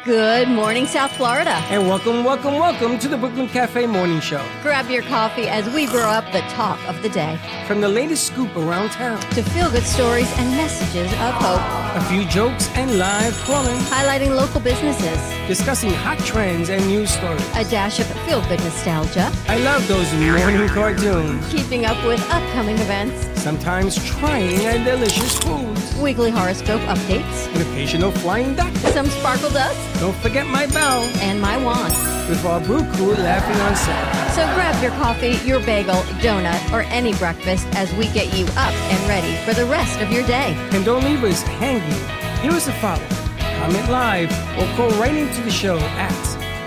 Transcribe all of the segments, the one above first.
Good morning, South Florida. And welcome to the Brooklyn Cafe Morning Show. Grab your coffee as we brew up the talk of the day. From the latest scoop around town to feel-good stories and messages of hope. A few jokes and live calling. Highlighting local businesses. Discussing hot trends and news stories. A dash of feel-good nostalgia. I love those morning cartoons. Keeping up with upcoming events. Sometimes trying a delicious foods. Weekly horoscope updates. An occasional flying duck. Some sparkle dust. Don't forget my bell. And my wand. With our brew crew laughing on set. So grab your coffee, your bagel, donut, or any breakfast as we get you up and ready for the rest of your day. And don't leave us hanging. Here is a follow. Comment live or call right into the show at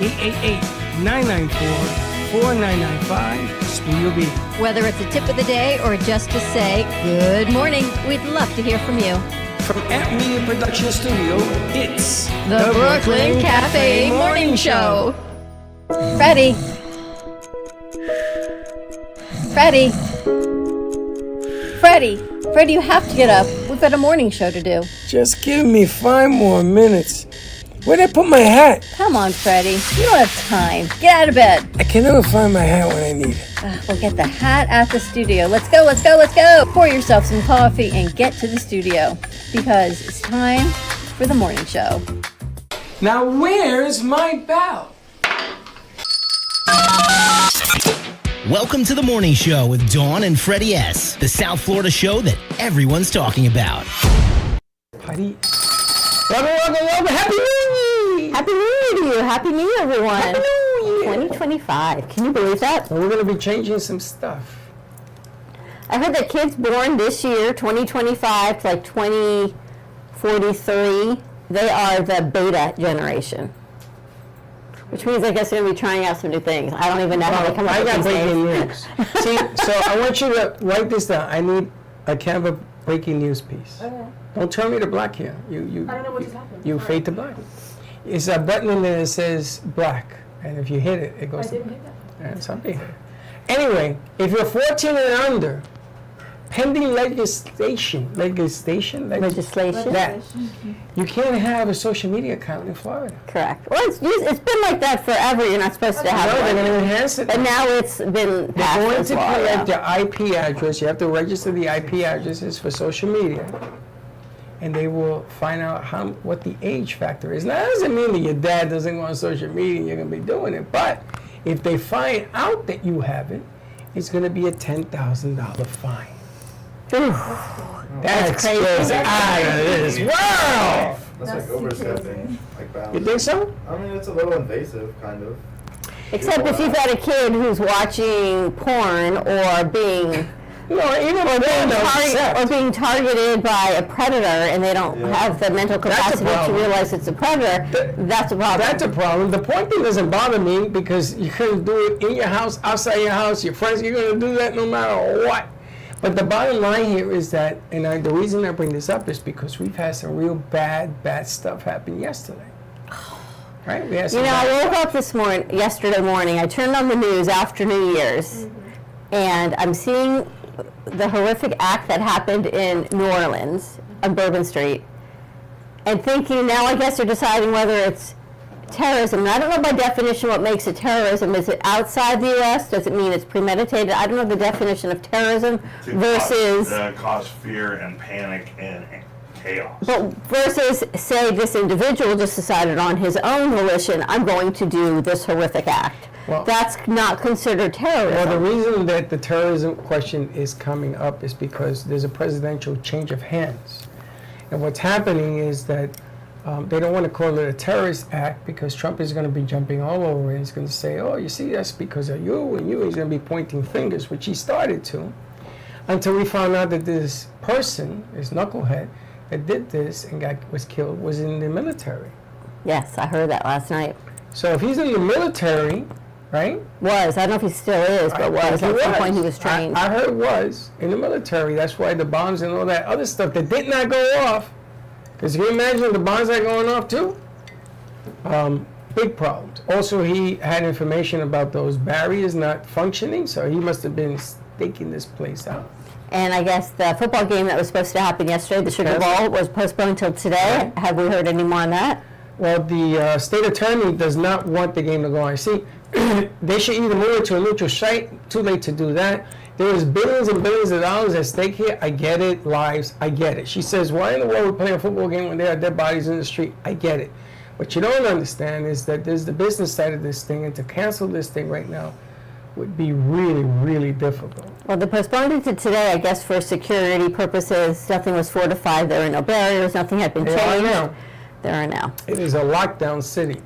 888-994-4995 Studio B. Whether it's a tip of the day or just to say good morning, we'd love to hear from you. From Amp Media Production Studio, it's the Brooklyn Cafe Morning Show. Freddie, you have to get up. We've got a morning show to do. Just give me 5 more minutes. Where'd I put my hat? Come on, Freddie. You don't have time. Get out of bed. I can never find my hat when I need it. We'll get the hat at the studio. Let's go. Pour yourself some coffee and get to the studio because it's time for the morning show. Now, where's my bell? Welcome to the morning show with Dawn and Freddie S., the South Florida show that everyone's talking about. Party. Welcome. Happy New Year! Happy New Year to you. Happy New Year, everyone. Happy New Year! 2025. Can you believe that? So we're going to be changing some stuff. I heard that kids born this year, 2025 to like 2043, they are the beta generation. Which means I guess they're going to be trying out some new things. I don't even know how they come up with these breaking names. news. See, so I want you to write this down. I need a Canva breaking news piece. Okay. Don't turn me to black here. I don't know what just happened. You fade to black. It's a button in there that says black. And if you hit it, it goes to black. And something hit it. Anyway, if you're 14 and under, pending legislation, that you can't have a social media account in Florida. Correct. Well, it's been like that forever. You're not supposed to have one. They're going to enhance it. But now it's been passed. They're going as to well, collect your IP address. You have to register the IP addresses for social media. And they will find out what the age factor is. Now, that doesn't mean that your dad doesn't go on social media and you're going to be doing it. But if they find out that you have it, it's going to be a $10,000 fine. That's crazy. Out of this world. That's like overstepping, like bounds. You think so? I mean, it's a little invasive, kind of. Except if you've got a kid who's watching porn or being being targeted by a predator and they don't have the mental capacity to realize it's a predator, that's a problem. That's a problem. The point thing doesn't bother me because you couldn't do it in your house, outside your house, your friends, you're going to do that no matter what. But the bottom line here is that, and the reason I bring this up is because we've had some real bad stuff happen yesterday. Right? We had some I woke up yesterday morning, I turned on the news after New Year's, and I'm seeing the horrific act that happened in New Orleans on Bourbon Street, and thinking now I guess they're deciding whether it's terrorism. And I don't know by definition what makes it terrorism. Is it outside the U.S.? Does it mean it's premeditated? I don't know the definition of terrorism versus... Cause fear and panic and chaos. But versus, say, this individual just decided on his own volition, I'm going to do this horrific act. Well, that's not considered terrorism. Well, the reason that the terrorism question is coming up is because there's a presidential change of hands. And what's happening is that they don't want to call it a terrorist act because Trump is going to be jumping all over it. He's going to say, oh, you see, that's because of you and you. He's going to be pointing fingers, which he started to, until we found out that this person, this knucklehead, that did this and was killed was in the military. Yes, I heard that last night. So if he's in the military, right? Was. I don't know if he still is, but was. At some point he was trained. I heard was in the military. That's why the bombs and all that other stuff that did not go off. Because you can imagine the bombs are going off too. Big problems. Also, he had information about those barriers not functioning, so he must have been staking this place out. And I guess the football game that was supposed to happen yesterday, the Sugar Bowl, was postponed till today. Have we heard any more on that? Well, the state attorney does not want the game to go on. See, they should either move it to a neutral site. Too late to do that. There is billions and billions of dollars at stake here. I get it. Lives. I get it. She says, why in the world we play a football game when there are dead bodies in the street? I get it. What you don't understand is that there's the business side of this thing, and to cancel this thing right now would be really, really difficult. Well, they postponed it to today, I guess, for security purposes. Nothing was fortified. There were no barriers. Nothing had been There are changed. now. There are now. It is a lockdown city.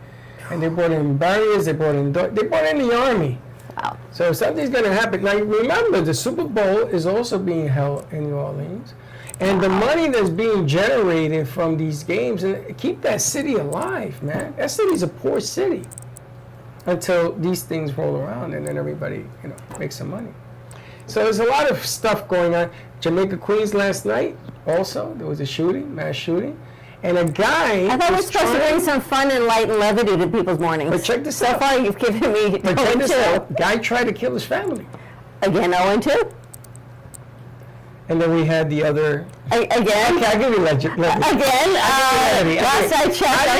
And they brought in barriers, they brought in the army. Wow. So if something's going to happen, now remember, the Super Bowl is also being held in New Orleans. And the money that's being generated from these games, and keep that city alive, man. That city's a poor city until these things roll around and then everybody, makes some money. So there's a lot of stuff going on. Jamaica, Queens last night, also, there was a shooting, mass shooting. And a guy. I thought we were was supposed to bring some fun and light and levity to people's mornings. But check this so out. So far, you've given me But check this 0-2. out. Guy tried to kill his family. Again, 0-2? And then we had the other. Again? Okay, I'll give you legend. Again? Last I checked, our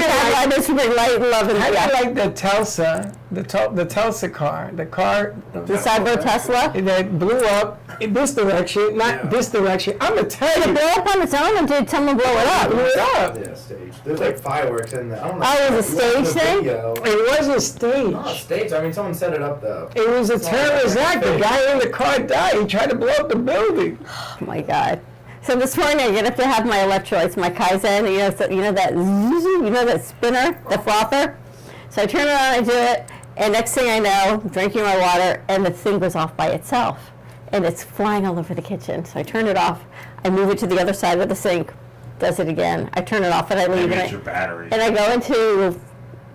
tagline is to bring light and love and How do you like the Telsa, the Telsa car, the Cyber Tesla? that blew up in this direction, not this direction? I'm gonna tell Did it you. blow up on its own, or did someone blow it up? Blew it up. Yeah, stage. There's like fireworks in there. I don't know. Oh, it was a stage thing? Video. It wasn't staged. Not staged. I mean, someone set it up though. It was a terrorist act. The guy in the car died. He tried to blow up the building. Oh my God. So this morning I get up to have my electrolytes, my Kaizen, you know that spinner, the frother? So I turn it on, I do it, and next thing I know, I'm drinking my water, and the thing goes off by itself. And it's flying all over the kitchen. So I turn it off, I move it to the other side of the sink, does it again. I turn it off and I leave Maybe it. it's your batteries. And I go into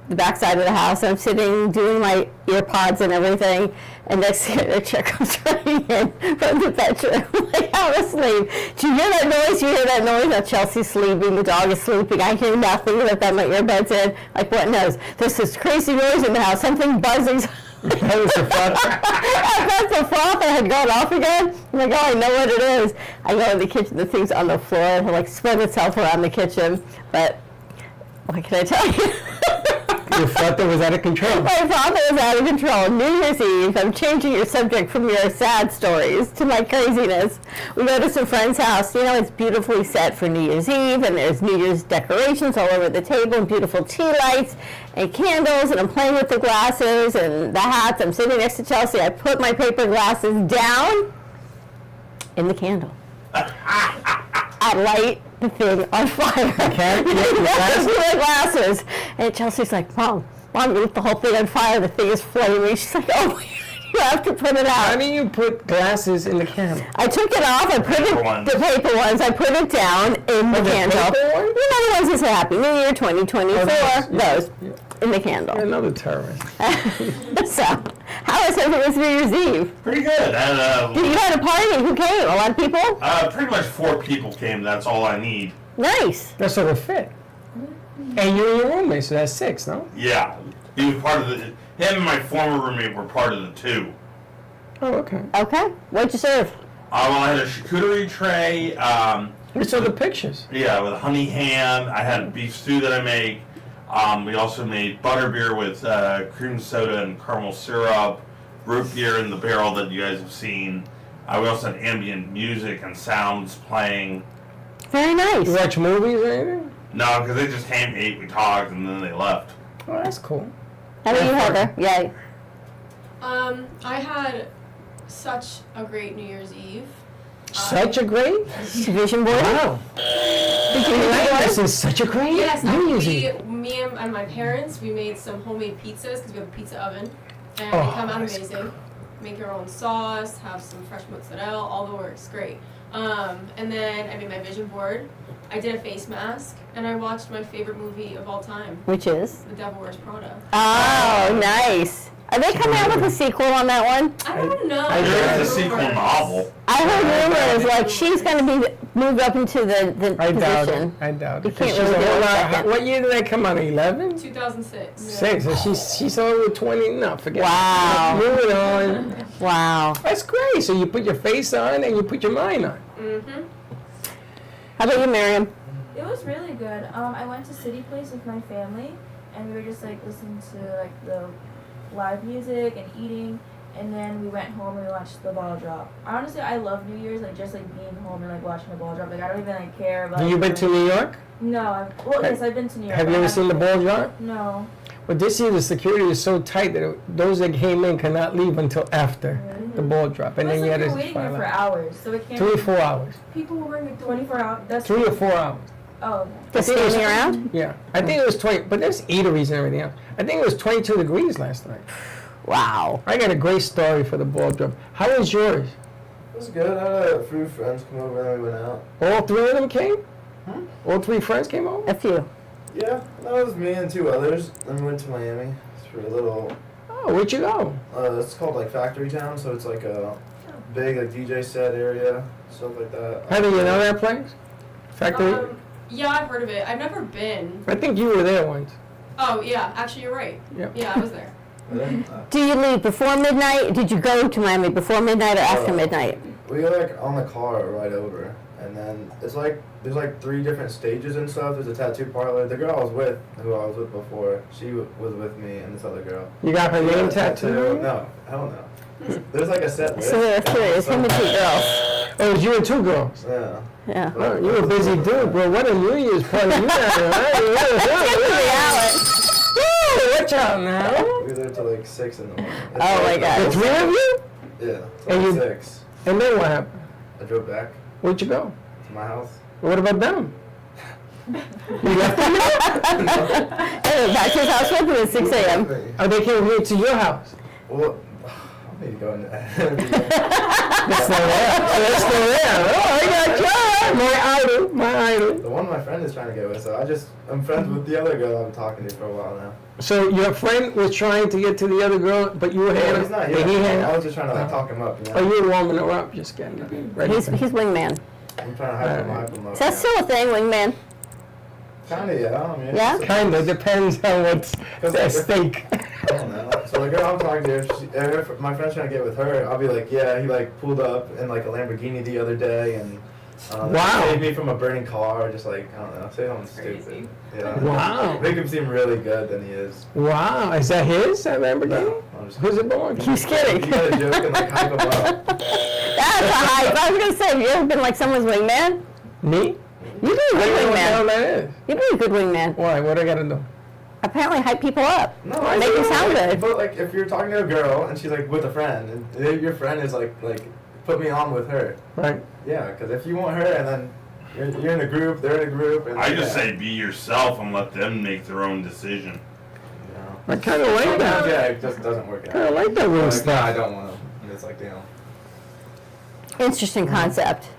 the back side of the house, and I'm sitting doing my ear pods and everything, and next thing the chick comes running in from the bedroom, like I was asleep. Do you hear that noise? You hear that noise? Now Chelsea's sleeping, the dog is sleeping, I hear nothing, I've got my earbuds in, like what noise? There's this crazy noise in the house, something buzzing. That was the frother. I thought the frother had gone off again. I'm like, oh, I know what it is. I go in the kitchen, the thing's on the floor, and it like spun itself around the kitchen, but what can I tell you? Your frother was out of control. My father was out of control. New Year's Eve, I'm changing your subject from your sad stories to my craziness. We go to some friend's house. You know, it's beautifully set for New Year's Eve, and there's New Year's decorations all over the table, and beautiful tea lights and candles, and I'm playing with the glasses and the hats. I'm sitting next to Chelsea. I put my paper glasses down in the candle. I light the thing on fire. Okay. My glasses. And Chelsea's like, Mom, you lit the whole thing on fire. The thing is flaming. She's like, oh, my God, you have to put it How out. do you put glasses in the candle? I took it off. I put Paper ones. the paper ones. I put it down in the the candle. paper ones? You know the ones that say Happy New Year 2024. those, Those in the candle. You're another terrorist. So, how was everyone's New Year's Eve? Pretty good. And, You had a party. Who came? A lot of people? pretty much 4 people came. That's all I need. Nice. That sort of fit. And you and your roommate, so that's 6, no? Yeah. He was part of the. Him and my former roommate were part of the 2. Oh, okay. Okay. What'd you serve? Well, I had a charcuterie tray. We saw the pictures. Yeah, with honey ham. I had beef stew that I make. We also made butterbeer with cream soda and caramel syrup, root beer in the barrel that you guys have seen. We also had ambient music and sounds playing. Very nice. You watch movies or anything? No, because they just came, ate, we talked, and then they left. Oh, that's cool. How about you, Heather? Yeah. I had such a great New Year's Eve. Such a great? Vision board? Wow. This is such a great Yes, New Year's Eve. me and my parents, we made some homemade pizzas because we have a pizza oven, and Oh, they come out that's amazing. Make your own sauce, have some fresh mozzarella, all the works, great. And then I made my vision board. I did a face mask, and I watched my favorite movie of all time, Which is? The Devil Wears Prada. Oh, nice. Are they coming out with a sequel on that one? I don't know. There's a sequel novel. I heard rumors like she's going to be moved up into the I doubt position. it. I doubt You it. can't She's really a do whole it lot- second. What year did that come out? 11? 2006. 6. So she's over 20. No, forget Wow. it. Moving on. Wow. That's great. So you put your face on and you put your mind on. Mm-hmm. How about you, Miriam? It was really good. I went to City Place with my family, and we were just like listening to like the live music and eating, and then we went home and we watched the ball drop. Honestly, I love New Year's, like just like being home and like watching the ball drop. Like I don't even like care about. Have you been to New York? No, yes, I've been to New York. Have you ever seen the ball drop? No. But this year the security is so tight that those that came in cannot leave until after the ball drop, and But then it's you like had you're to waiting there file for out. hours, so it can't. 3 or 4 hours. People were wearing 24 hours. That's 3 or 4 hours. Oh. Just standing around? Yeah, I think it was 20. But there's eateries and everything else. I think it was 22 degrees last night. Wow. I got a great story for the ball drop. How was yours? It was good. I had a few friends come over and we went out. All 3 of them came? All 3 friends came over? A few. Yeah, that was me and 2 others. Then we went to Miami. It's for a little. Oh, where'd you go? It's called like Factory Town, so it's like a big like DJ set area, stuff like that. How do you know that place? Factory? Yeah, I've heard of it. I've never been. I think you were there once. Oh, yeah. Actually, you're right. Yeah. Yeah, I was there. Do you leave before midnight? Did you go to Miami before midnight or after midnight? We go like on the car right over, and then it's like there's like 3 different stages and stuff. There's a tattoo parlor. The girl I was with, who I was with before, she was with me and this other girl. You got her She name a tattooed? No, hell no. There's like a set list. So there are 3. It's him and 2 girls. Oh, it was you and 2 girls. Yeah. Yeah. Oh, you a busy dude, bro. What a New Year's party you had, right? Watch out now. We were there till like 6 in the morning. It's Oh my God. The 3 of you? Yeah, And till you- 6. And then what happened? I drove back Where'd you go? to my house. What about them? You left them there? Hey, back to his house with me at 6 a.m. Oh, they came here to your house. Well, I need to go in there. They're still there. Oh, they're still there. Oh, I got you. My idol. The one my friend is trying to get with, so I'm friends with the other girl I'm talking to for a while now. So your friend was trying to get to the other girl, but you were Yeah, handing. he's not and he here. handed- I was just trying to like talk him up, you know? Oh, you were warming her up, just getting ready. He's wingman. I'm trying to hype him up. Is that still a thing, wingman? Kinda, yeah. I mean, Yeah? it's- Kind of depends on what's at stake. I don't know. So the girl I'm talking to, if my friend's trying to get with her, I'll be like, yeah, he like pulled up in like a Lamborghini the other day and Wow. saved me from a burning car, just like, I don't know, say something stupid. Yeah. Wow. Make him seem really good than he is. Wow, is that his? That Lamborghini? No, I'm just Who's it belong to? He's kidding. You gotta joke and like hype him up. That's a hype. I was going to say, have you ever been like someone's wingman? Me? You'd be a I don't good know what the hell wingman. that is. You'd be a good wingman. Why? What I gotta do? Apparently hype people up. No, I Make them know, sound like, good. But like, if you're talking to a girl and she's like with a friend, and your friend is like put me on with her. Right. Yeah, because if you want her and then you're in a group, they're in a group, and I just yeah. say be yourself and let them make their own decision. No. I kind of like that. Yeah, it just doesn't work out. I like that little Like, stuff. I don't want to. And it's like, damn. Interesting concept.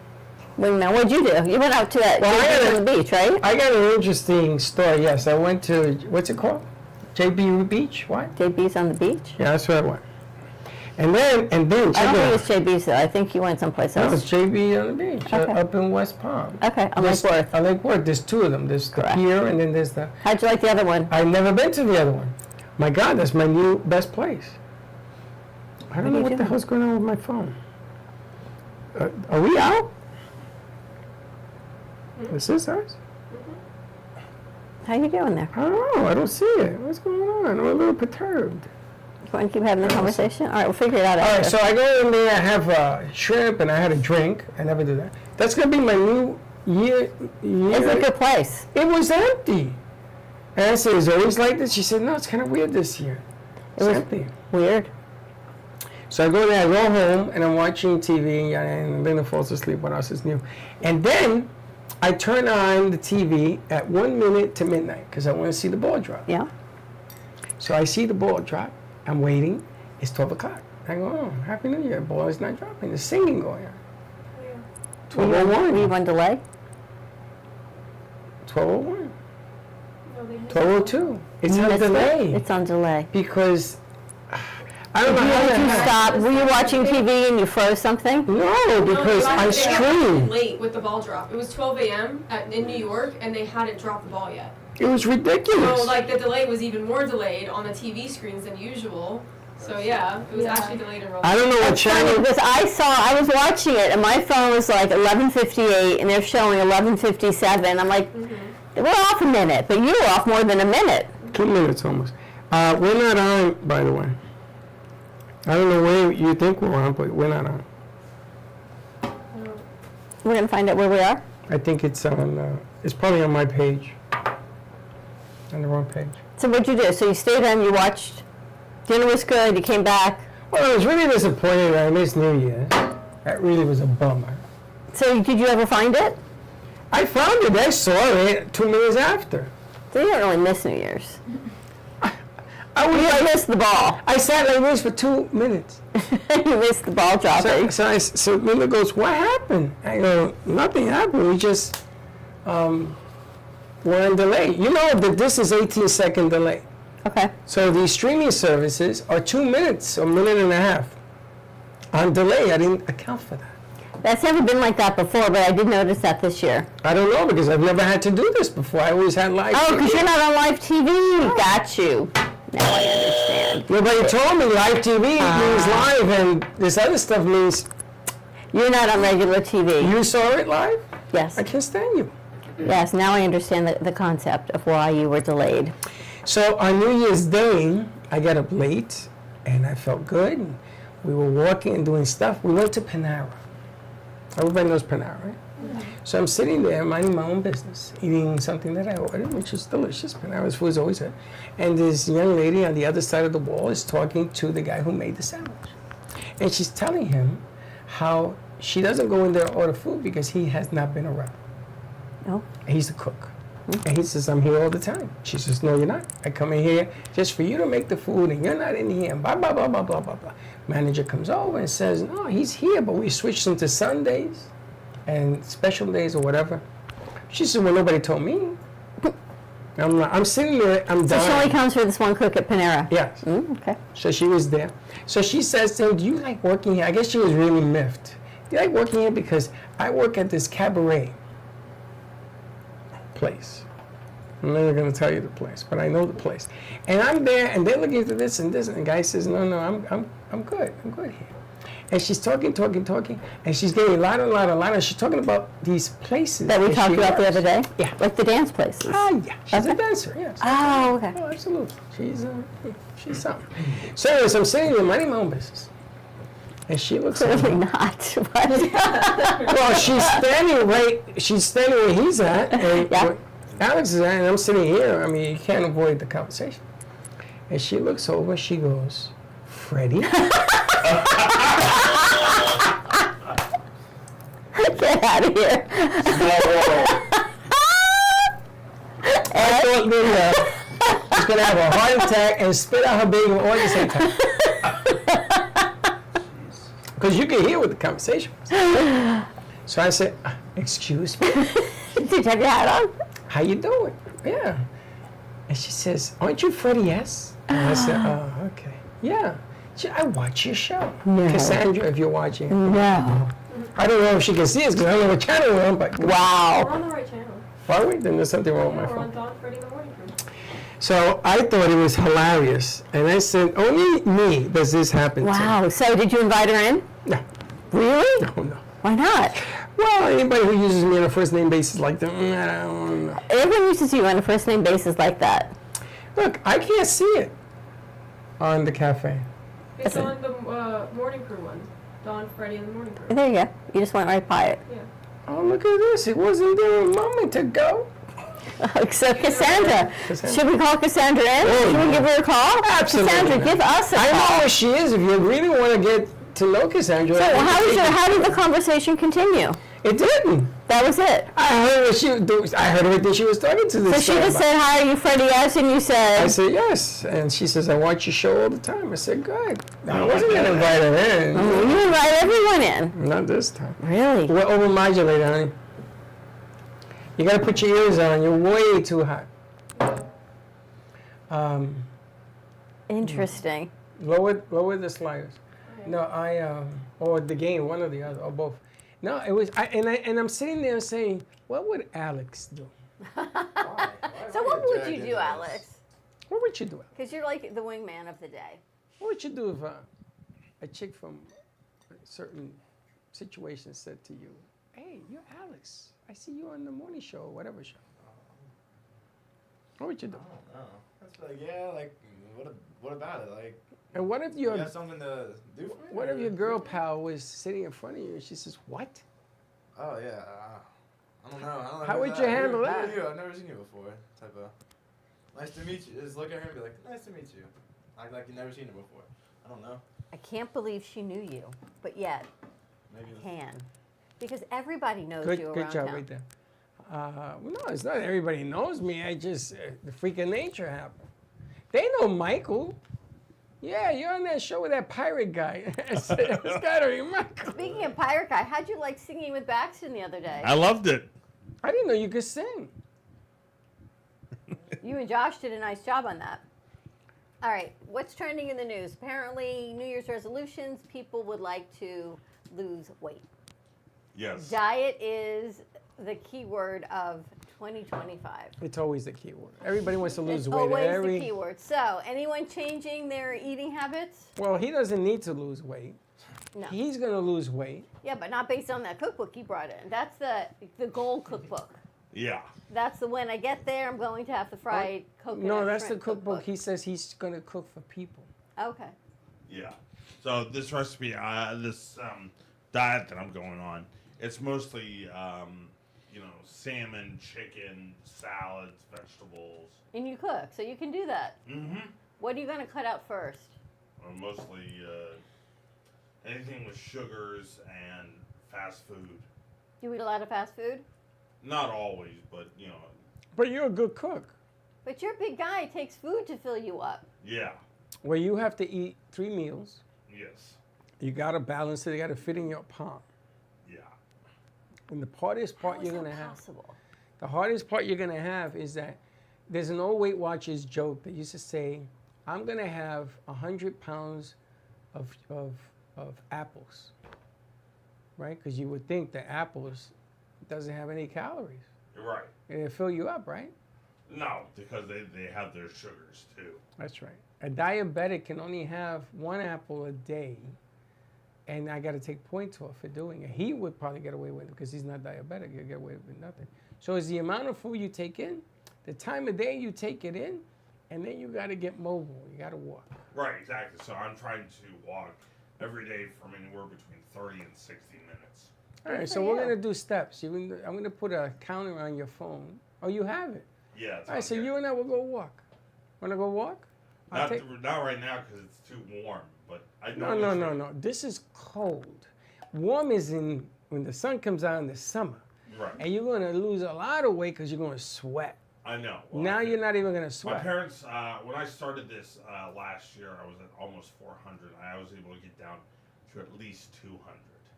Wingman, what'd you do? You went out to that Well, on the beach, right? I got an interesting story. Yes, I went to, what's it called? JB Beach? What? JB's on the beach? Yeah, that's where I went. And then I check don't it think out. it's JB's though. I think you went someplace No, else. it's JB on the beach, Okay. up in West Palm. Okay, on Lake Worth. On Lake Worth, there's 2 of them. There's the Correct. pier and then there's the... How'd you like the other one? I've never been to the other one. My God, that's my new best place. I don't What are know you what the doing? hell's going on with my phone. Are we out? Is this ours? How you doing there? I don't know. I don't see it. What's going on? I'm a little perturbed. You want to keep having the conversation? All right, we'll figure it out All after. right, so I go in there, I have shrimp, and I had a drink. I never did that. That's going to be my new year. It's a good place. It was empty. And I said, is it always like this? She said, no, it's kind of weird this year. It's was- empty. Weird. So I go there, I go home, and I'm watching TV, and then I fall asleep. What else is new? And then I turn on the TV at 1 minute to midnight because I want to see the ball drop. Yeah. So I see the ball drop. I'm waiting. It's 12 o'clock. I go, oh, Happy New Year. Ball is not dropping. There's singing going on. Were you 12:01. on delay? 12:01. No, they missed 12:02. It's You on missed it? delay. It's on delay. Because I don't know how Did that you happened. stop? Were you watching TV and you froze something? No, because I They streamed. late with the ball drop. It was 12 a.m. In New York, and they hadn't dropped the ball yet. It was ridiculous. So like the delay was even more delayed on the TV screens than usual. So yeah, it was actually delayed enrollment. I don't know what It's funny channel. because I was watching it and my phone was like 11:58 and they're showing 11:57. I'm like, we're off a minute, but you were off more than a minute. 2 minutes almost. We're not on, by the way. I don't know where you think we're on, but we're not on. We're gonna find out where we are. I think it's on. It's probably on my page. On the wrong page. So what'd you do? So you stayed on, you watched, dinner was good, you came back. Well, I was really disappointed that I missed New Year's. That really was a bummer. So did you ever find it? I found it. I saw it 2 minutes after. So you don't really miss New Year's. I You was. missed the ball. I sat like this for 2 minutes. You missed the ball dropping. So Linda goes, "What happened?" I go, "Nothing happened. We just were in delay. You know that this is 18-second delay. Okay. So these streaming services are 2 minutes, a minute and a half on delay. I didn't account for that. That's never been like that before, but I did notice that this year. I don't know because I've never had to do this before. I always had live. Oh, because TV. you're not on live TV. Got you. Now I understand. Nobody told me live TV means live, and this other stuff means You're not on regular TV. you saw it live. Yes. I can't stand you. Yes, now I understand the concept of why you were delayed. So on New Year's Day, I got up late, and I felt good. And we were walking and doing stuff. We went to Panera. Everybody knows Panera, right? So I'm sitting there minding my own business, eating something that I ordered, which is delicious. Panera's food is always good. And this young lady on the other side of the wall is talking to the guy who made the sandwich. And she's telling him how she doesn't go in there and order food because he has not been around. No? He's the cook. And he says, "I'm here all the time." She says, "No, you're not. I come in here just for you to make the food, and you're not in here." And blah, blah, blah, blah, blah, blah, blah. Manager comes over and says, "No, he's here, but we switched him to Sundays and special days or whatever." She said, "Well, nobody told me." I'm sitting there, I'm So she only dying. comes for this one cook at Panera? Yes. Okay. So she was there. So she says to him, "Do you like working here?" I guess she was really miffed. "Do you like working here? Because I work at this cabaret place." I'm never going to tell you the place, but I know the place. And I'm there, and they're looking into this and this, and the guy says, "No, I'm good. I'm good here." And she's talking, and she's getting louder and she's talking about these places That we she talked about the works. other day? Yeah. Like the dance places? Yeah. She's a Okay. dancer, yes. Oh, okay. Oh, absolutely. She's something. So anyways, I'm sitting there minding my own business. And she looks at Clearly me. not. What? Well, she's standing where he's at, and Yeah. where Alex is at, and I'm sitting here. I mean, you can't avoid the conversation. And she looks over, she goes, "Freddie?" Get out of here. I thought Linda was going to have a heart attack and spit out her baby all at the same time. Because you can hear what the conversation was. So I said, "Excuse me, Did you have your hat on? how you doing?" "Yeah." And she says, "Aren't you Freddie S?" And I said, "Oh, okay. Yeah. I watch your show." No. Cassandra, if you're watching it. No. I don't know if she can see us because I don't know what channel we're on, but We're Wow. on the right channel. are we? Then there's something wrong with Yeah, my we're on phone. Dawn Freddy in the Morning Crew. So I thought it was hilarious. And I said, "Only me does this happen to." Wow. So did you invite her in? No. Really? No. Why not? Well, anybody who uses me on a first name basis like that, I don't know. Everyone uses you on a first name basis like that. Look, I can't see it on the cafe. It's on the Morning Crew one. Dawn Freddy in the Morning Crew. There you go. You just went right by it. Yeah. Oh, look at this. It wasn't there a moment ago. So Cassandra. Cassandra. Should we call Cassandra in? Oh, Should we no. give her a call? Absolutely. Cassandra, give us a I know call. where she is. If you really want to get to know Cassandra. So how did the conversation continue? It didn't. That was it. I heard everything she was talking to this So she guy just about. said, "Hi, are you Freddie S?" And you I said, said, "Yes." And she says, "I watch your show all the time." I said, "Good." I wasn't going to invite her in. "You invite everyone in." Not this time. Really? We're overmodulated, honey. You got to put your ears on. You're way too hot. Interesting. Lower the sliders. No, or the gain, one or the other, or both. No, it was, and I'm sitting there saying, what would Alex do? So what would you do, Alex? What would you do? Because you're like the wingman of the day. What would you do if a chick from a certain situation said to you, "Hey, you're Alex. I see you on the morning show or whatever show." What would you do? I don't know. That's like, yeah, like, what about it? Like, And what if you your have something to do for me? what if your girl pal was sitting in front of you and she says, "What?" Oh, yeah. I don't know. How would you handle Who that? are you? I've never seen you before. Type of, nice to meet you. Just look at her and be like, nice to meet you. Act like you've never seen her before. I don't know. I can't believe she knew you, but yet Maybe. can. Because everybody knows Good, you around good job town. right there. Well, no, it's not everybody knows me. I just, the freak of nature happened. They know Michael. Yeah, you're on that show with that pirate guy. It's gotta be Michael. Speaking of Pirate Guy, how'd you like singing with Baxton the other day? I loved it. I didn't know you could sing. You and Josh did a nice job on that. All right, what's trending in the news? Apparently, New Year's resolutions, people would like to lose weight. Yes. Diet is the key word of 2025. It's always the key word. Everybody wants to lose It's weight. always the key word. So, anyone changing their eating habits? Well, he doesn't need to lose weight. No. He's going to lose weight. Yeah, but not based on that cookbook he brought in. That's the gold cookbook. Yeah. That's the when I get there, I'm going to have the fried coconut. No, that's the shrimp cookbook. He says he's going to cook for people. Okay. Yeah. So this recipe, this diet that I'm going on, it's mostly, salmon, chicken, salads, vegetables. And you cook, so you can do that. Mm-hmm. What are you going to cut out first? Mostly anything with sugars and fast food. You eat a lot of fast food? Not always, but, But you're a good cook. But you're a big guy. It takes food to fill you up. yeah. Well, you have to eat 3 meals. Yes. You got to balance it. You got to fit in your palm. Yeah. And the hardest part How is you're going that to have. possible? The hardest part you're going to have is that there's an old Weight Watchers joke that used to say, "I'm going to have 100 pounds of apples," right? Because you would think that apples doesn't have any calories. You're right. And it'll fill you up, right? No, because they have their sugars too. That's right. A diabetic can only have 1 apple a day, and I got to take points off for doing it. He would probably get away with it because he's not diabetic. He'll get away with nothing. So it's the amount of food you take in, the time of day you take it in, and then you got to get mobile. You got to walk. Right, exactly. So I'm trying to walk every day from anywhere between 30 and 60 minutes. All right, Good so for we're you. going to do steps. I'm going to put a counter on your phone. Oh, you have it. Yeah. It's All right, on so here. you and I will go walk. Want to go walk? I'll take- Not right now because it's too warm. But I No, know. no. This is cold. Warm is in when the sun comes out in the summer. Right. And you're going to lose a lot of weight because you're going to sweat. I know. Well, Now you're not even going to My sweat. parents, when I started this last year, I was at almost 400. I was able to get down to at least 200.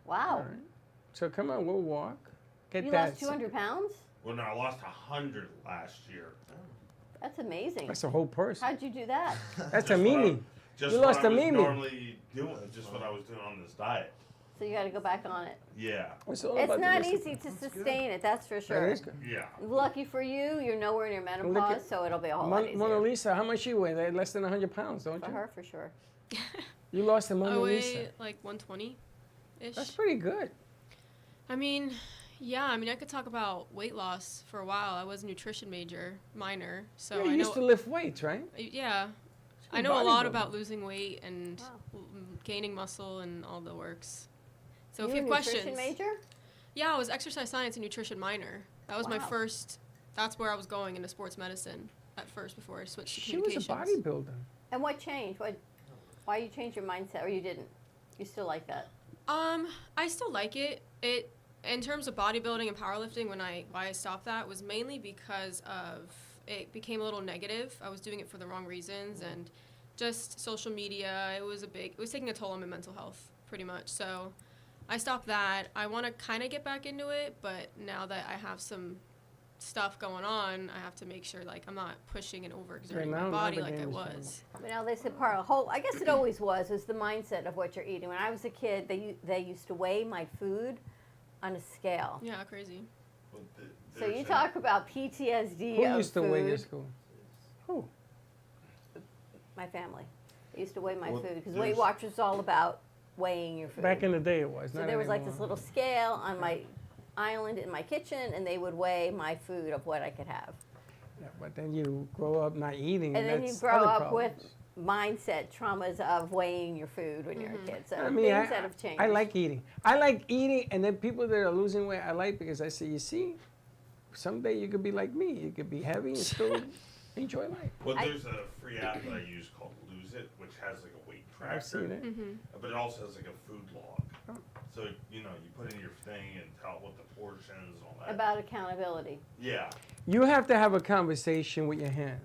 Wow. All right. So come on, we'll walk. Get You that. lost 200 pounds? Well, no, I lost 100 last year. That's amazing. That's a whole person. How'd you do that? That's a Just what I- mimi. Just You what lost I a was mimi. normally doing, just what I was doing on this diet. So you got to go back on it. Yeah. It's, all It's about the not discipline. easy to sustain it, that's for That sure. is good. Yeah. Lucky for you, you're nowhere near Look menopause, at- so it'll be a whole lot easier. Mona Lisa, how much you weigh? They're less than 100 pounds, don't For you? her, for sure. You lost to Mona I weigh Lisa. like 120-ish. That's pretty good. I mean, yeah. I mean, I could talk about weight loss for a while. I was a nutrition minor, so you I used know. to lift weights, right? Yeah, a I know a lot bodybuilder. about losing weight and Wow. gaining muscle and all the works. So You if you a have questions, nutrition major? yeah, I was exercise science and nutrition minor. That was my Wow. first. That's where I was going into sports medicine at first before I switched to She was a communications. bodybuilder. And what changed? Why you changed your mindset, or you didn't? You still like that? I still like it. In terms of bodybuilding and powerlifting, why I stopped that was mainly because of it became a little negative. I was doing it for the wrong reasons and just social media. It was taking a toll on my mental health pretty much. So I stopped that. I want to kind of get back into it, but now that I have some stuff going on, I have to make sure like I'm not pushing and overexerting now my body the like I game is was. But now they said part of the whole. I guess it always was the mindset of what you're eating. When I was a kid, they used to weigh my food on a scale. Yeah, crazy. But So you talk about PTSD Who of used to weigh food. your school? Who? My family. I used to weigh my food because there's- Weight Watchers is all about weighing your food. Back in the day, it was. So not there was like anymore. this little scale on my island in my kitchen, and they would weigh my food of what I could have. Yeah, but then you grow up not eating, And then you that's grow other up problems. with mindset traumas of weighing your food when you're a kid. So I mean, things that have changed. I like eating. I like eating, and then people that are losing weight, I like because I say, you see, someday you could be like me. You could be heavy and still enjoy life. Well, there's a free app that I use called Lose It, which has like a weight tracker. I've seen it. But it also has like a food log. So, you put in your thing and tell what the portions and all that. About accountability. Yeah. You have to have a conversation with your hands.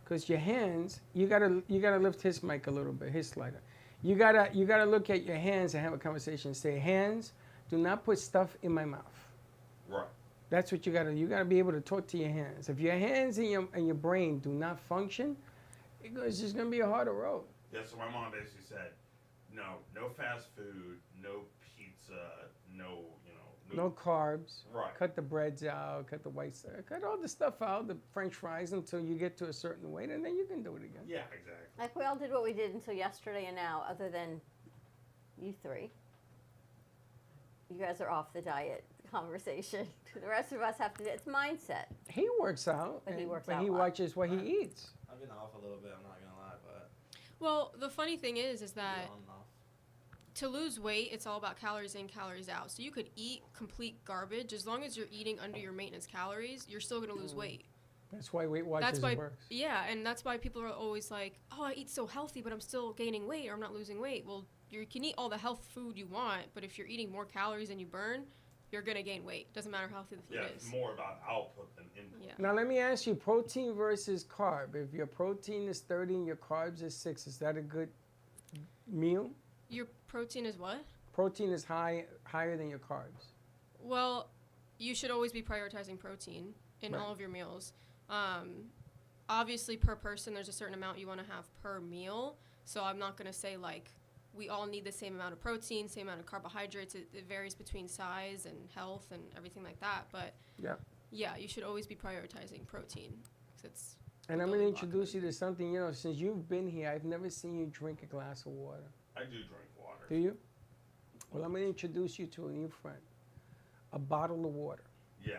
Because your hands, you gotta lift his mic a little bit, his slider. You gotta look at your hands and have a conversation. Say, hands, do not put stuff in my mouth. Right. That's what you gotta be able to talk to your hands. If your hands and your brain do not function, it's just gonna be a harder road. Yeah, so my mom basically said, no fast food, no pizza, No carbs. Right. Cut the breads out, cut the white stuff, cut all the stuff out, the French fries until you get to a certain weight, and then you can do it again. Yeah, exactly. Like we all did what we did until yesterday and now, other than you three. You guys are off the diet conversation. The rest of us have to, it's mindset. He works out, But he works but out he a lot. watches what he eats. I've been off a little bit, I'm not gonna lie, but Well, the funny thing is that on and off. to lose weight, it's all about calories in, calories out. So you could eat complete garbage as long as you're eating under your maintenance calories. You're still gonna lose weight. That's why Weight Watchers That's why, works. yeah, and that's why people are always like, "Oh, I eat so healthy, but I'm still gaining weight, or I'm not losing weight." Well, you can eat all the health food you want, but if you're eating more calories than you burn, you're gonna gain weight. Doesn't matter how healthy the food Yeah, is. it's more about output than input. Yeah. Now let me ask you, protein versus carb. If your protein is 30 and your carbs is 6, is that a good meal? Your protein is what? Protein is higher than your carbs. Well, you should always be prioritizing protein in Right. all of your meals. Obviously, per person, there's a certain amount you want to have per meal. So I'm not going to say, like, we all need the same amount of protein, same amount of carbohydrates. It varies between size and health and everything like that. But, Yeah. yeah, you should always be prioritizing protein. 'Cause it's And the I'm going to building block of introduce it. you to something, since you've been here, I've never seen you drink a glass of water. I do drink water. Do you? Well, I'm going to introduce you to a new friend. A bottle of water. Yeah,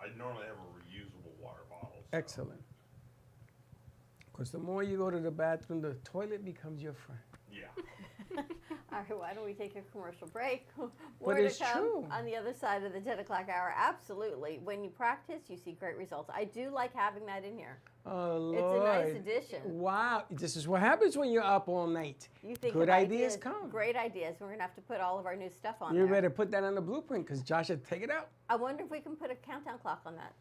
I normally have a reusable water bottle. So. Excellent. Because the more you go to the bathroom, the toilet becomes your friend. Yeah. All right, why don't we take a commercial break? More But to it's come true. on the other side of the 10 o'clock hour. Absolutely. When you practice, you see great results. I do like having that in here. Oh, Lord. It's a nice addition. Wow. This is what happens when you're up all night. You think Good of ideas come. Great ideas. We're going to have to put all of our new stuff on You there. better put that on the blueprint because Josh will take it out. I wonder if we can put a countdown clock on that.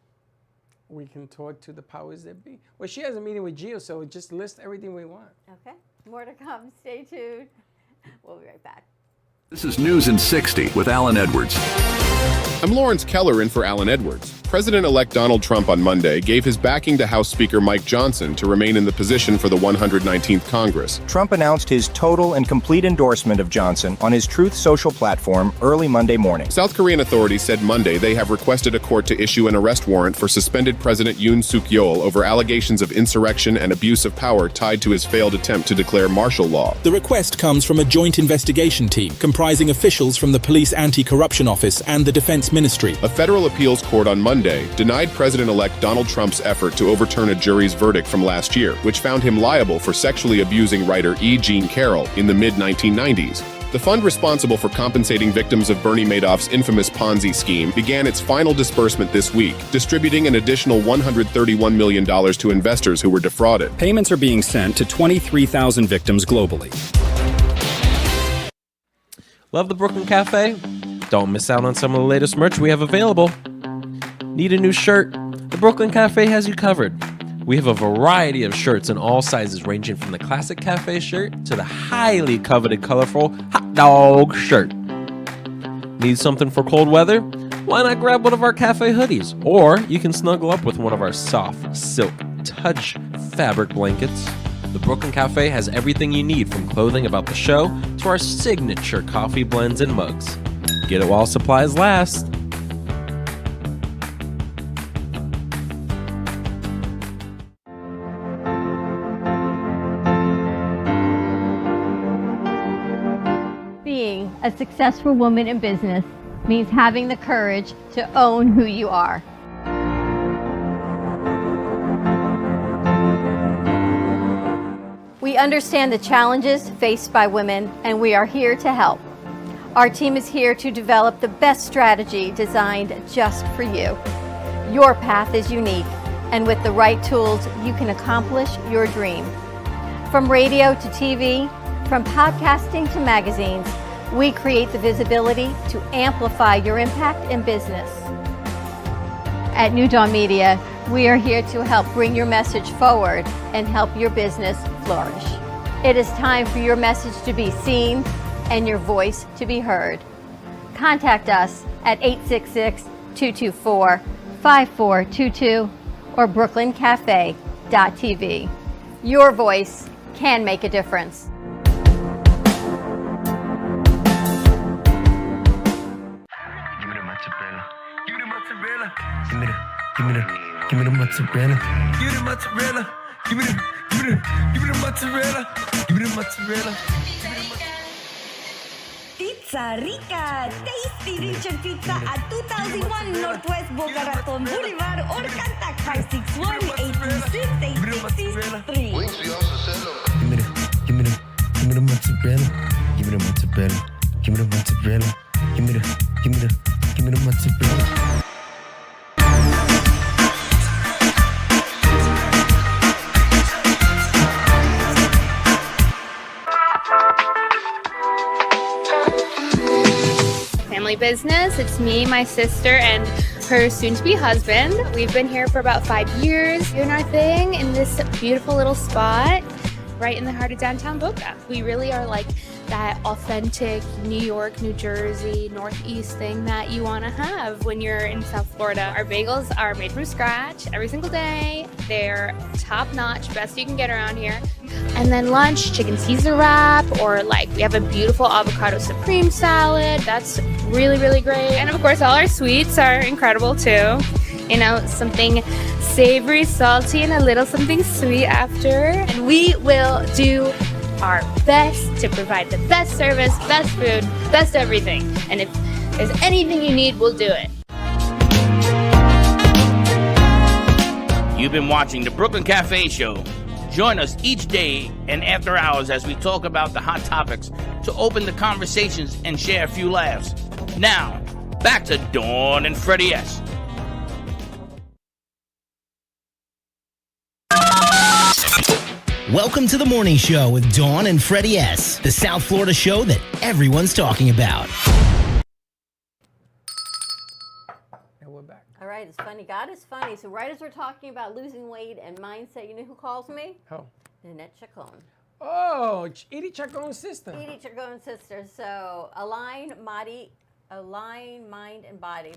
We can talk to the powers that be. Well, she has a meeting with Gio, so just list everything we want. Okay. More to come. Stay tuned. We'll be right back. This is News in 60 with Alan Edwards. I'm Lawrence Keller in for Alan Edwards. President-elect Donald Trump on Monday gave his backing to House Speaker Mike Johnson to remain in the position for the 119th Congress. Trump announced his total and complete endorsement of Johnson on his Truth Social platform early Monday morning. South Korean authorities said Monday they have requested a court to issue an arrest warrant for suspended President Yoon Suk-yeol over allegations of insurrection and abuse of power tied to his failed attempt to declare martial law. The request comes from a joint investigation team comprising officials from the Police Anti-Corruption Office and the Defense Ministry. A federal appeals court on Monday denied President-elect Donald Trump's effort to overturn a jury's verdict from last year, which found him liable for sexually abusing writer E. Jean Carroll in the mid-1990s. The fund responsible for compensating victims of Bernie Madoff's infamous Ponzi scheme began its final disbursement this week, distributing an additional $131 million to investors who were defrauded. Payments are being sent to 23,000 victims globally. Love the Brooklyn Cafe? Don't miss out on some of the latest merch we have available. Need a new shirt? The Brooklyn Cafe has you covered. We have a variety of shirts in all sizes, ranging from the classic cafe shirt to the highly coveted colorful hot dog shirt. Need something for cold weather? Why not grab one of our cafe hoodies? Or you can snuggle up with one of our soft, silk, touch fabric blankets. The Brooklyn Cafe has everything you need, from clothing about the show to our signature coffee blends and mugs. Get it while supplies last. a successful woman in business means having the courage to own who you are. We understand the challenges faced by women, and we are here to help. Our team is here to develop the best strategy designed just for you. Your path is unique, and with the right tools, you can accomplish your dream. From radio to TV, from podcasting to magazines, we create the visibility to amplify your impact in business. At New Dawn Media, we are here to help bring your message forward and help your business flourish. It is time for your message to be seen and your voice to be heard. Contact us at 866-224-5422 or brooklyncafe.tv. Your voice can make a difference. Give me the mozzarella. Give me the mozzarella. Give me the mozzarella. Give me the mozzarella. Pizza Rica, tasty Richard Pizza at 2001 Northwest Boca Raton Boulevard or contact 561-826-8663. Give me the mozzarella. Give me the mozzarella. Give me the mozzarella. Give me the mozzarella. Business. It's me, my sister, and her soon-to-be husband. We've been here for about 5 years doing our thing in this beautiful little spot right in the heart of downtown Boca. We really are like that authentic New York, New Jersey, Northeast thing that you want to have when you're in South Florida. Our bagels are made from scratch every single day. They're top-notch, best you can get around here. And then lunch, chicken Caesar wrap, or like we have a beautiful avocado supreme salad. That's really, really great. And of course, all our sweets are incredible too. You know, something savory, salty, and a little something sweet after. And we will do our best to provide the best service, best food, best everything. And if there's anything you need, we'll do it. You've been watching the Brooklyn Cafe Show. Join us each day and after hours as we talk about the hot topics to open the conversations and share a few laughs. Now, back to Dawn and Freddie S. Welcome to the morning show with Dawn and Freddie S., the South Florida show that everyone's talking about. And we're back. All right, it's funny. God is funny. So right as we're talking about losing weight and mindset, you know who calls me? Oh. Nanette Chacon. Oh, Edie Chacon's sister. Edie Chacon's sister. So align, mind and body.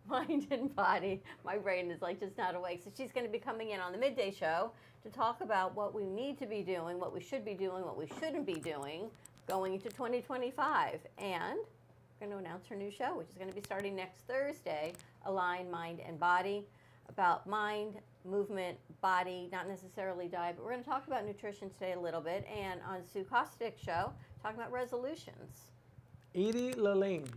Mind and body. My brain is like just not awake. So she's going to be coming in on the midday show to talk about what we need to be doing, what we should be doing, what we shouldn't be doing going into 2025. And we're going to announce her new show, which is going to be starting next Thursday, Align, Mind, and Body, about mind, movement, body, not necessarily diet, but we're going to talk about nutrition today a little bit. And on Sue Kostick's show, talking about resolutions. Edie Lalaine.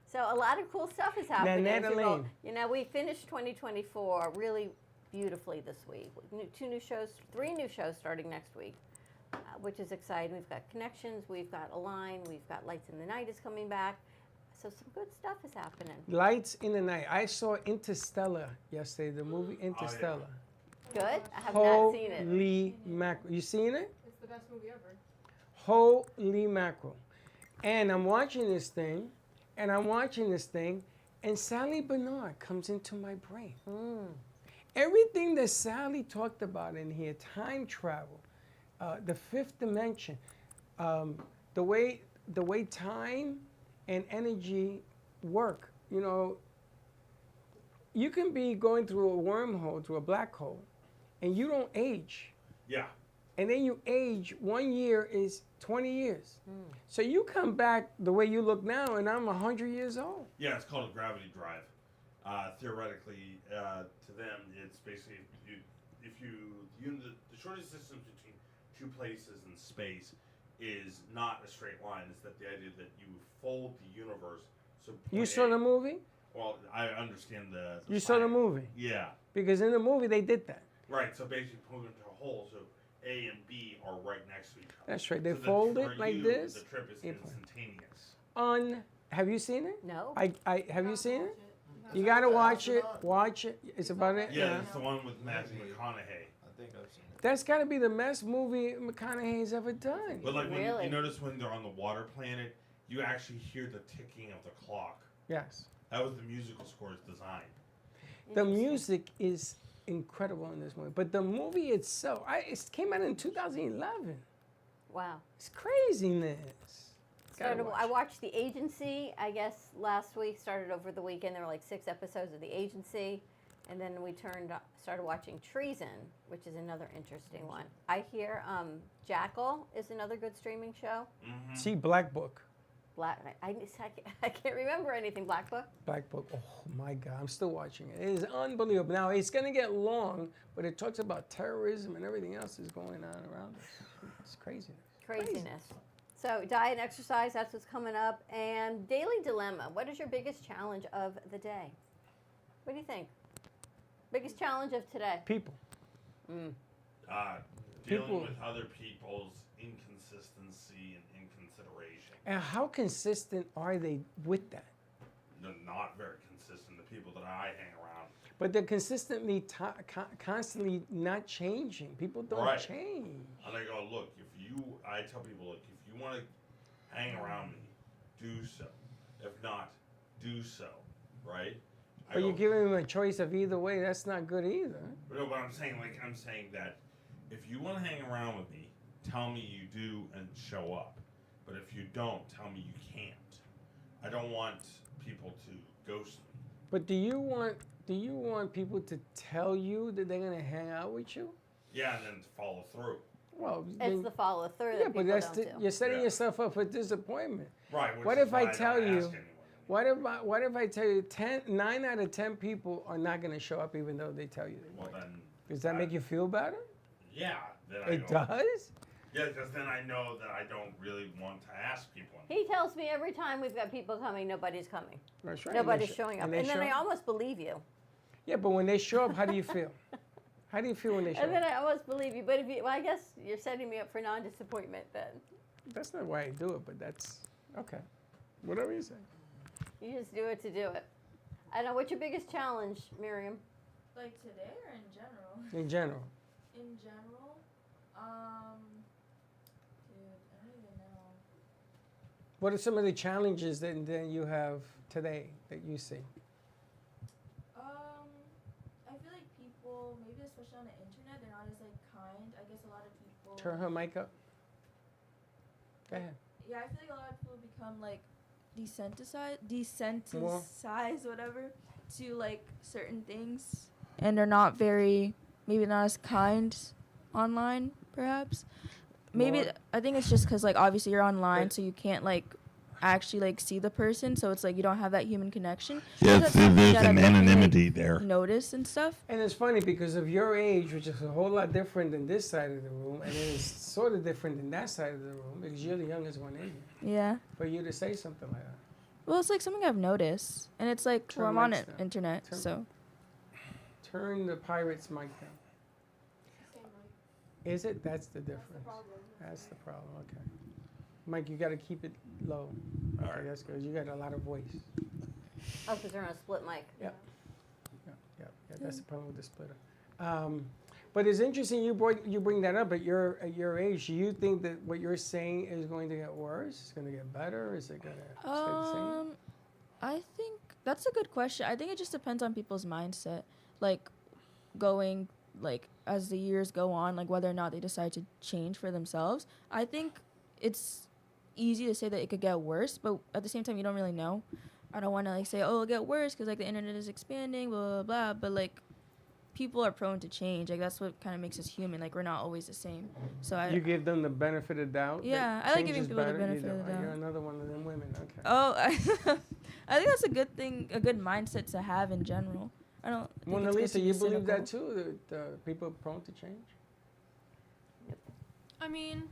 So a lot of cool stuff is happening. Nanette. You know, we finished 2024 really beautifully this week. 3 new shows starting next week, which is exciting. We've got Connections, we've got Align, we've got Lights in the Night is coming back. So some good stuff is happening. Lights in the Night. I saw Interstellar yesterday, the movie Interstellar. Good? I have not seen it. Holy mackerel. You seen it? It's the best movie ever. Holy mackerel. And I'm watching this thing, and Sally Bernard comes into my brain. Everything that Sally talked about in here, time travel, the fifth dimension, the way time and energy work. You know, you can be going through a wormhole, through a black hole, and you don't age. Yeah. And then you age, 1 year is 20 years. So you come back the way you look now, and I'm 100 years old. Yeah, it's called a gravity drive. Theoretically, to them, it's basically the shortest distance between two places in space is not a straight line. It's that the idea that you fold the universe. So You saw the movie? Well, I understand the You saw the movie? Yeah. Because in the movie they did that. Right. So basically, put them into a hole. So A and B are right next to each other. That's right. They So fold for it like you, this. The trip is instantaneous. Have you seen it? No. Have you seen it? You gotta watch it. Watch it. It's about it. Yeah, it's the one with Matthew McConaughey. I think I've seen it. That's gotta be the best movie McConaughey's ever done. But like when you notice when they're on the water planet, you actually hear the ticking of the clock. Yes. That was the musical score's design. The music is incredible in this movie, but the movie itself, it came out in 2011. Wow. It's craziness. I watched The Agency, I guess, last week. Started over the weekend. There were like 6 episodes of The Agency. And then we started watching Treason, which is another interesting one. I hear Jackal is another good streaming show. Mm-hmm. See Black Book. I can't remember anything. Black Book? Black Book. Oh my God, I'm still watching it. It is unbelievable. Now, it's going to get long, but it talks about terrorism and everything else that's going on around us. It's craziness. Craziness. So diet and exercise, that's what's coming up. And daily dilemma. What is your biggest challenge of the day? What do you think? Biggest challenge of today? People. Dealing with other people's inconsistency and inconsideration. And how consistent are they with that? They're not very consistent, the people that I hang around. But they're consistently, constantly not changing. People don't change. And I go, look, I tell people, look, if you want to hang around me, do so. If not, do so, right? But you're giving them a choice of either way. That's not good either. No, but I'm saying that if you want to hang around with me, tell me you do and show up. But if you don't, tell me you can't. I don't want people to ghost me. But do you want people to tell you that they're going to hang out with you? Yeah, and then follow through. Well, it's the follow through. Yeah, but you're setting yourself up for disappointment. Right. What if I tell you? What if I tell you 9 out of 10 people are not going to show up even though they tell you they will? Does that make you feel better? Yeah. It does? Yeah, because then I know that I don't really want to ask people. He tells me every time we've got people coming, nobody's coming. That's right. Nobody's showing up. And then I almost believe you. Yeah, but when they show up, how do you feel? How do you feel when they show up? And then I almost believe you. But I guess you're setting me up for non-disappointment then. That's not why I do it, but that's okay. Whatever you say. You just do it to do it. I know. What's your biggest challenge, Miriam? Like today or in general? In general. In general, dude, I don't even know. What are some of the challenges that you have today that you see? I feel like people, maybe especially on the internet, they're not as like kind. I guess a lot of people. Turn her mic up. Go ahead. Yeah, I feel like a lot of people become like desensitized, whatever, to like certain things, and they're not maybe not as kind online, perhaps. Maybe I think it's just because like obviously you're online, so you can't like actually like see the person, so it's like you don't have that human connection. Yeah, there's an anonymity there. Notice and stuff. And it's funny because of your age, which is a whole lot different than this side of the room, and then it's sort of different than that side of the room because you're the youngest one in here. Yeah. For you to say something like that. Well, it's like something I've noticed, and it's like I'm on it internet, so. Turn the pirate's mic down. Is it? That's the difference. That's the problem. Okay. Mike, you got to keep it low. Okay, that's good. You got a lot of voice. Oh, because they're on a split mic. Yeah. That's the problem with the splitter. But it's interesting you bring that up at your age. Do you think that what you're saying is going to get worse? It's going to get better? Is it going to stay the same? I think that's a good question. I think it just depends on people's mindset. Like going like as the years go on, like whether or not they decide to change for themselves. I think it's easy to say that it could get worse, but at the same time you don't really know. I don't want to like say, oh, it'll get worse because like the internet is expanding, blah, blah, blah. But like people are prone to change. Like that's what kind of makes us human. Like we're not always the same. So you give them the benefit of doubt. Yeah, I like giving people the benefit of the doubt. You're another one of them women. Okay. Oh, I think that's a good thing, a good mindset to have in general. I don't. Mona Lisa, you believe that too? That people are prone to change. I mean,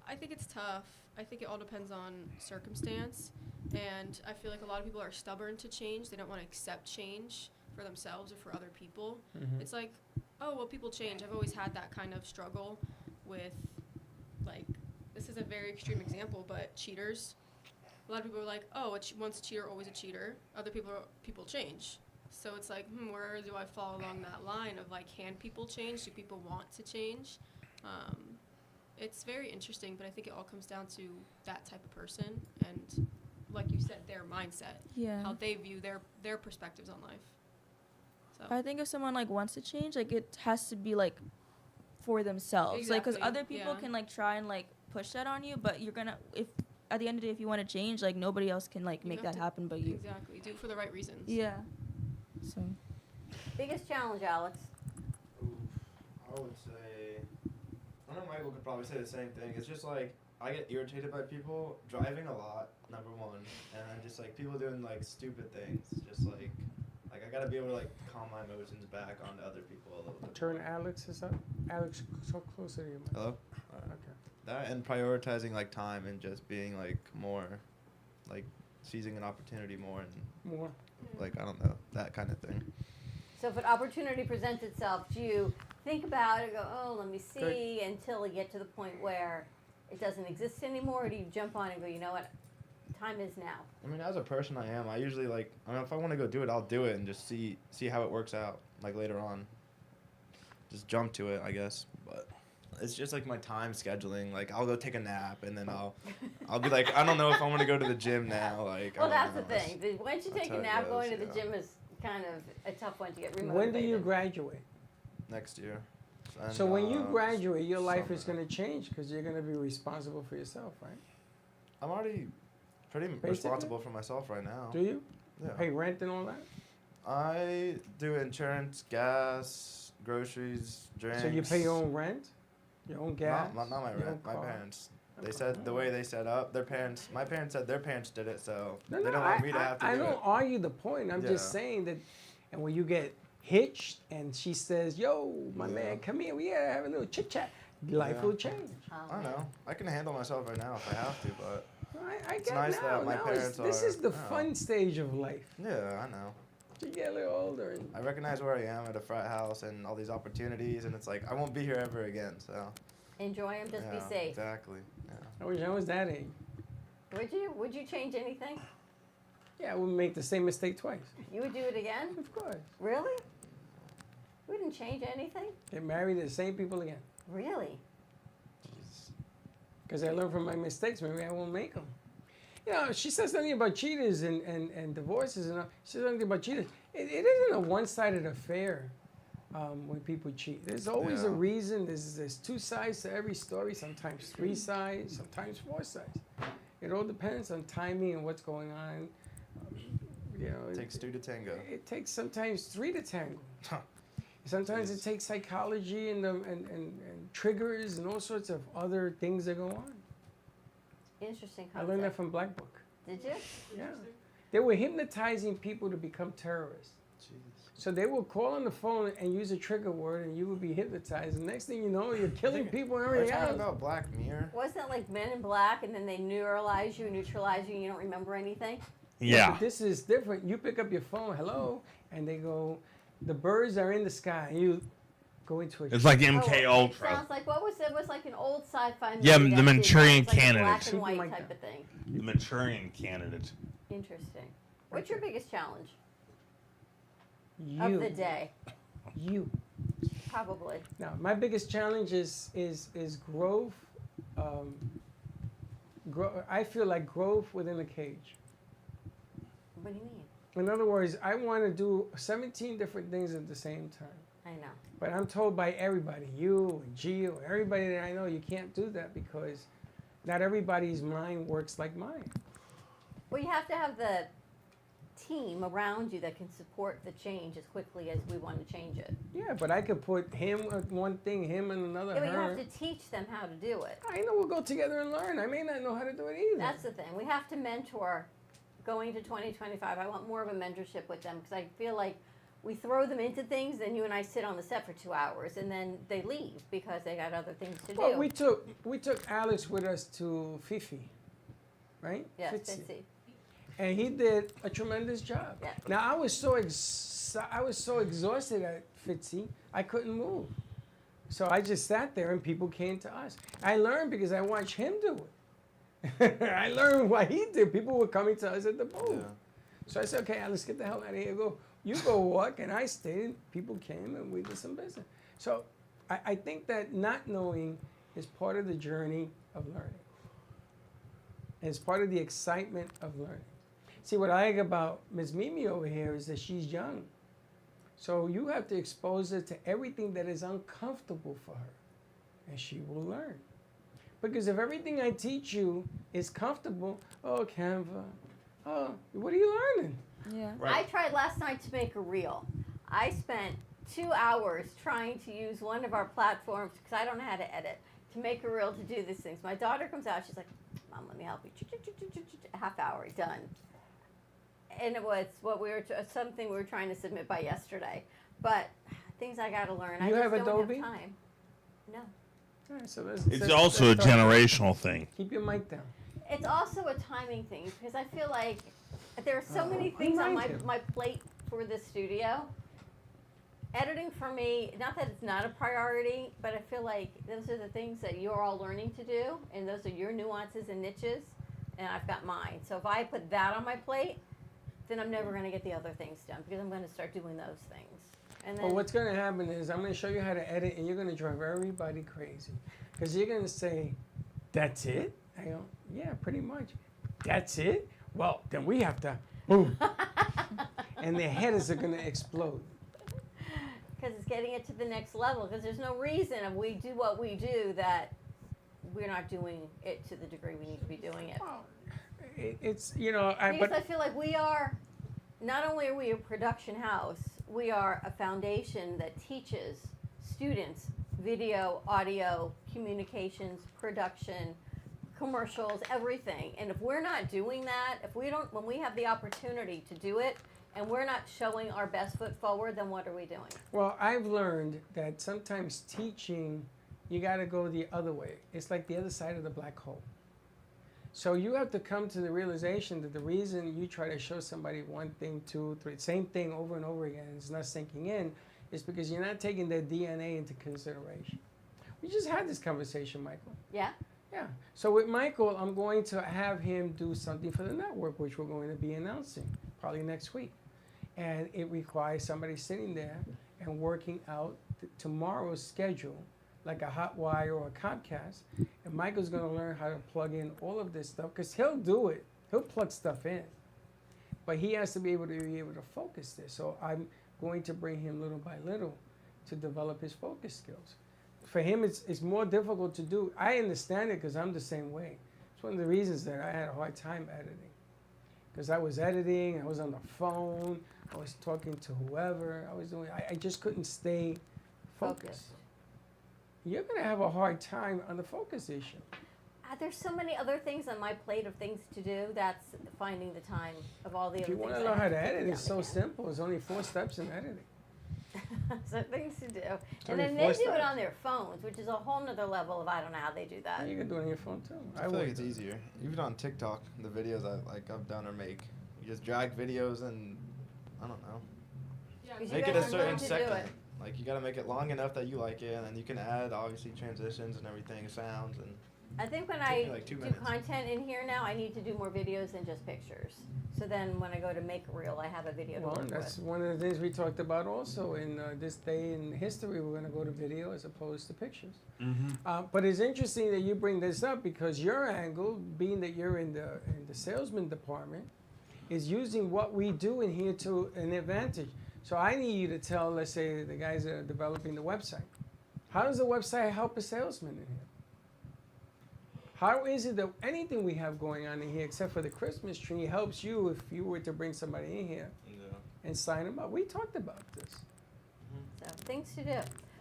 I think it's tough. I think it all depends on circumstance, and I feel like a lot of people are stubborn to change. They don't want to accept change for themselves or for other people. Mhm. It's like, oh, well, people change. I've always had that kind of struggle with, like, this is a very extreme example, but cheaters. A lot of people are like, oh, once a cheater, always a cheater. Other people change. So it's like, where do I fall along that line of, like, can people change? Do people want to change? It's very interesting, but I think it all comes down to that type of person and, like you said, their mindset. Yeah. How they view their perspectives on life. So I think if someone like wants to change, like it has to be like for themselves. Like, because Exactly, other people yeah. can like try and like push that on you, but you're gonna, if at the end of the day, if you want to change, like nobody else can like You make have that to- happen but you. Exactly. Do it for the right reasons. Yeah. So. Biggest challenge, Alex? I would say, I know Michael could probably say the same thing. It's just like, I get irritated by people driving a lot, number one, and then just like people doing like stupid things. Just like I gotta be able to like calm my emotions back onto other people a little bit. Turn Alex's up. Alex, so closer to you. Hello? Okay. That and prioritizing like time and just being like more, like seizing an opportunity more and More. like, I don't know, that kind of thing. So if an opportunity presents itself, do you think about it and go, oh, let me see, until you get to the point where it doesn't exist anymore, or do you jump on and go, you know what, time is now? I mean, as a person I am, I usually like, I mean, if I want to go do it, I'll do it and just see how it works out, like later on. Just jump to it, I guess. But it's just like my time scheduling. Like, I'll go take a nap and then I'll be like, I don't know if I want to go to the gym now. Like, Well, I don't that's the know. thing. Once you That's take how a it nap, goes, going to the yeah. gym is kind of a tough one to get remotivated. When do you graduate? Next year. So when you graduate, your life summer. is going to change because you're going to be responsible for yourself, right? I'm already pretty responsible for myself right now. Do you? Yeah. Pay rent and all that? I do insurance, gas, groceries, drinks. So you pay your own rent? Your own gas? Not my your own rent. My car? parents. They said the way they set up, my parents said their parents did it, so No, they no, don't want me to have to I do don't it. argue the point. I'm just Yeah. saying that, and when you get hitched and she says, yo, my man, come here, we gotta have a little chit chat, life Yeah. will change. I know. I can handle myself right now if I have to, but I it's get nice now. that my Now parents this are. is the yeah. fun stage of life. Yeah, I know. You get a little older. And I recognize where I am at a frat house and all these opportunities, and it's like I won't be here ever again. So Enjoy them, just yeah, be safe. Exactly. Yeah. I was that age. Would you change anything? Yeah, I wouldn't make the same mistake twice. You would do it again? Of course. Really? Wouldn't change anything? Get married to the same people again. Really? Because I learned from my mistakes. Maybe I won't make them. You know, she says something about cheaters and divorces, and she says something about cheaters. It isn't a one-sided affair when people cheat. There's always a Yeah. reason. There's two sides to every story, sometimes three sides, sometimes four sides. It all depends on timing and what's going on. You know, It takes two to tango. It takes sometimes three to tango. Sometimes it takes psychology and triggers and all sorts of other things that go on. Interesting I concept. learned that from Black Book. Did you? Yeah. They were hypnotizing people to become terrorists. So they will call on the phone and use a trigger word, and you will be hypnotized. And next thing you know, you're killing people and Are you everything talking else. about Black Mirror? Wasn't that like Men in Black, and then they neutralize you, and you don't remember anything? But this is different. You pick up your phone, hello, and they go, the birds are in the sky. And you go into a It's like trance. MK It Ultra. sounds like, what was it? It was like an old sci-fi movie. Yeah, that the did Manchurian that. It's like a Candidate. black and Something white like type that. of thing. The Manchurian Candidate. Interesting. What's your biggest challenge You. of the day? You. Probably. Now, my biggest challenge is growth. I feel like growth within a cage. What do you mean? In other words, I want to do 17 different things at the same time. I know. But I'm told by everybody, you and Gio, and everybody that I know, you can't do that because not everybody's mind works like mine. Well, you have to have the team around you that can support the change as quickly as we want to change it. Yeah, but I could put him on one thing, him on another, Yeah, but you her. have to teach them how to do it. I know we'll go together and learn. I may not know how to do it either. That's the thing. We have to mentor going to 2025. I want more of a mentorship with them because I feel like we throw them into things, and you and I sit on the set for 2 hours, and then they leave because they got other things to Well, do. we took Alex with us to Fifi, right? Yes, Fitzy. Fitzy. And he did a tremendous job. Yeah. Now I was so exhausted at Fitzy, I couldn't move. So I just sat there, and people came to us. I learned because I watched him do it. I learned what he did. People were coming to us at the booth. Yeah. So I said, okay, Alex, get the hell out of here. You go walk, and I stayed. People came, and we did some business. So I think that not knowing is part of the journey of learning. And it's part of the excitement of learning. See, what I like about Ms. Mimi over here is that she's young. So you have to expose her to everything that is uncomfortable for her, and she will learn. Because if everything I teach you is comfortable, oh, Canva, oh, what are you learning? Yeah. I tried last night to make a reel. I spent 2 hours trying to use one of our platforms, because I don't know how to edit, to make a reel to do these things. My daughter comes out, she's like, Mom, let me help you. A half hour, done. And it was something we were trying to submit by yesterday. But things I got to learn. I You just have don't Adobe? have time. No. All right, so It's also a generational thing. Keep your mic down. It's also a timing thing, because I feel like there are so many things on my plate for this studio. Editing for me, not that it's not a priority, but I feel like those are the things that you're all learning to do, and those are your nuances and niches, and I've got mine. So if I put that on my plate, then I'm never going to get the other things done, because I'm going to start doing those things. And then Well, what's going to happen is I'm going to show you how to edit, and you're going to drive everybody crazy. Because you're going to say, that's it? I go, yeah, pretty much. That's it? Well, then we have to, boom. And their heads are going to explode. because it's getting it to the next level, because there's no reason if we do what we do that we're not doing it to the degree we need to be doing it. It's, you know, Because I feel like we are, not only are we a production house, we are a foundation that teaches students video, audio, communications, production, commercials, everything. And if we're not doing that, if we don't, when we have the opportunity to do it, and we're not showing our best foot forward, then what are we doing? Well, I've learned that sometimes teaching, you got to go the other way. It's like the other side of the black hole. So you have to come to the realization that the reason you try to show somebody one thing, two, three, same thing over and over again, and it's not sinking in, is because you're not taking their DNA into consideration. We just had this conversation, Michael. Yeah? Yeah. So with Michael, I'm going to have him do something for the network, which we're going to be announcing probably next week. And it requires somebody sitting there and working out tomorrow's schedule, like a hot wire or a Comcast. And Michael's going to learn how to plug in all of this stuff, because he'll do it. He'll plug stuff in. But he has to be able to focus this. So I'm going to bring him little by little to develop his focus skills. For him, it's more difficult to do. I understand it because I'm the same way. It's one of the reasons that I had a hard time editing. Because I was editing, I was on the phone, I was talking to whoever, I just couldn't stay focused. You're going to have a hard time on the focus issue. There's so many other things on my plate of things to do. That's finding the time of all the If other you things. want to learn how to edit, it's so simple. It's only 4 steps in editing. So things to do. It's And only then 4 they do it steps. on their phones, which is a whole nother level of I don't know how they do that. You can do it on your phone too. I feel like it's easier. Even on TikTok, the videos I've done or make, you just drag videos and I don't know. Yeah, 'cause you make it gotta a certain learn to do second. it. Like you gotta make it long enough that you like it, and then you can add obviously transitions and everything, sounds and. I think when Took I me like 2 do minutes. content in here now, I need to do more videos than just pictures. So then when I go to make a reel, I have a video to Well, work that's with. one of the things we talked about also in this day in history. We're going to go to video as opposed to pictures. But it's interesting that you bring this up, because your angle, being that you're in the salesman department, is using what we do in here to an advantage. So I need you to tell, let's say, the guys that are developing the website, how does the website help a salesman in here? How is it that anything we have going on in here, except for the Christmas tree, helps you if you were to bring somebody in here and sign them up? We talked about this. So things to do.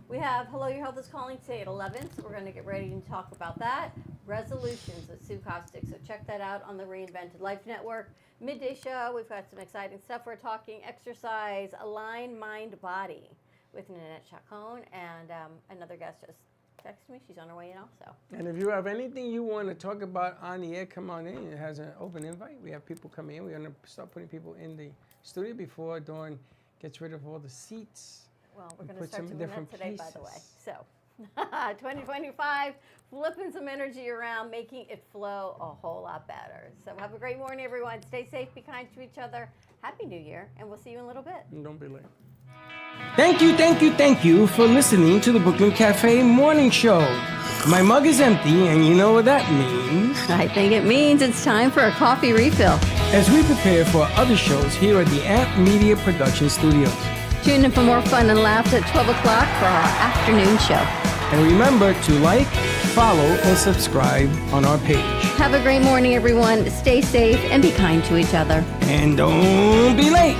We have Hello, Your Health is Calling today at 11, so we're going to get ready and talk about that. Resolutions with Sue Kostick. So check that out on the Reinvented Life Network. Midday show, we've got some exciting stuff. We're talking exercise, align mind, body with Nanette Chacon, and another guest just texted me. She's on her way in also. And if you have anything you want to talk about on the air, come on in. It has an open invite. We have people coming in. We're going to start putting people in the studio before Dawn gets rid of all the seats. Well, we're going to start doing that today, by the way. So, 2025, flipping some energy around, making it flow a whole lot better. So have a great morning, everyone. Stay safe, be kind to each other. Happy New Year, and we'll see you in a little bit. And don't be late. Thank you for listening to the Brooklyn Cafe Morning Show. My mug is empty, and you know what that means. I think it means it's time for a coffee refill. As we prepare for other shows here at the Amp Media Production Studios. Tune in for more fun and laughs at 12 o'clock for our afternoon show. And remember to like, follow, and subscribe on our page. Have a great morning, everyone. Stay safe and be kind to each other. And don't be late.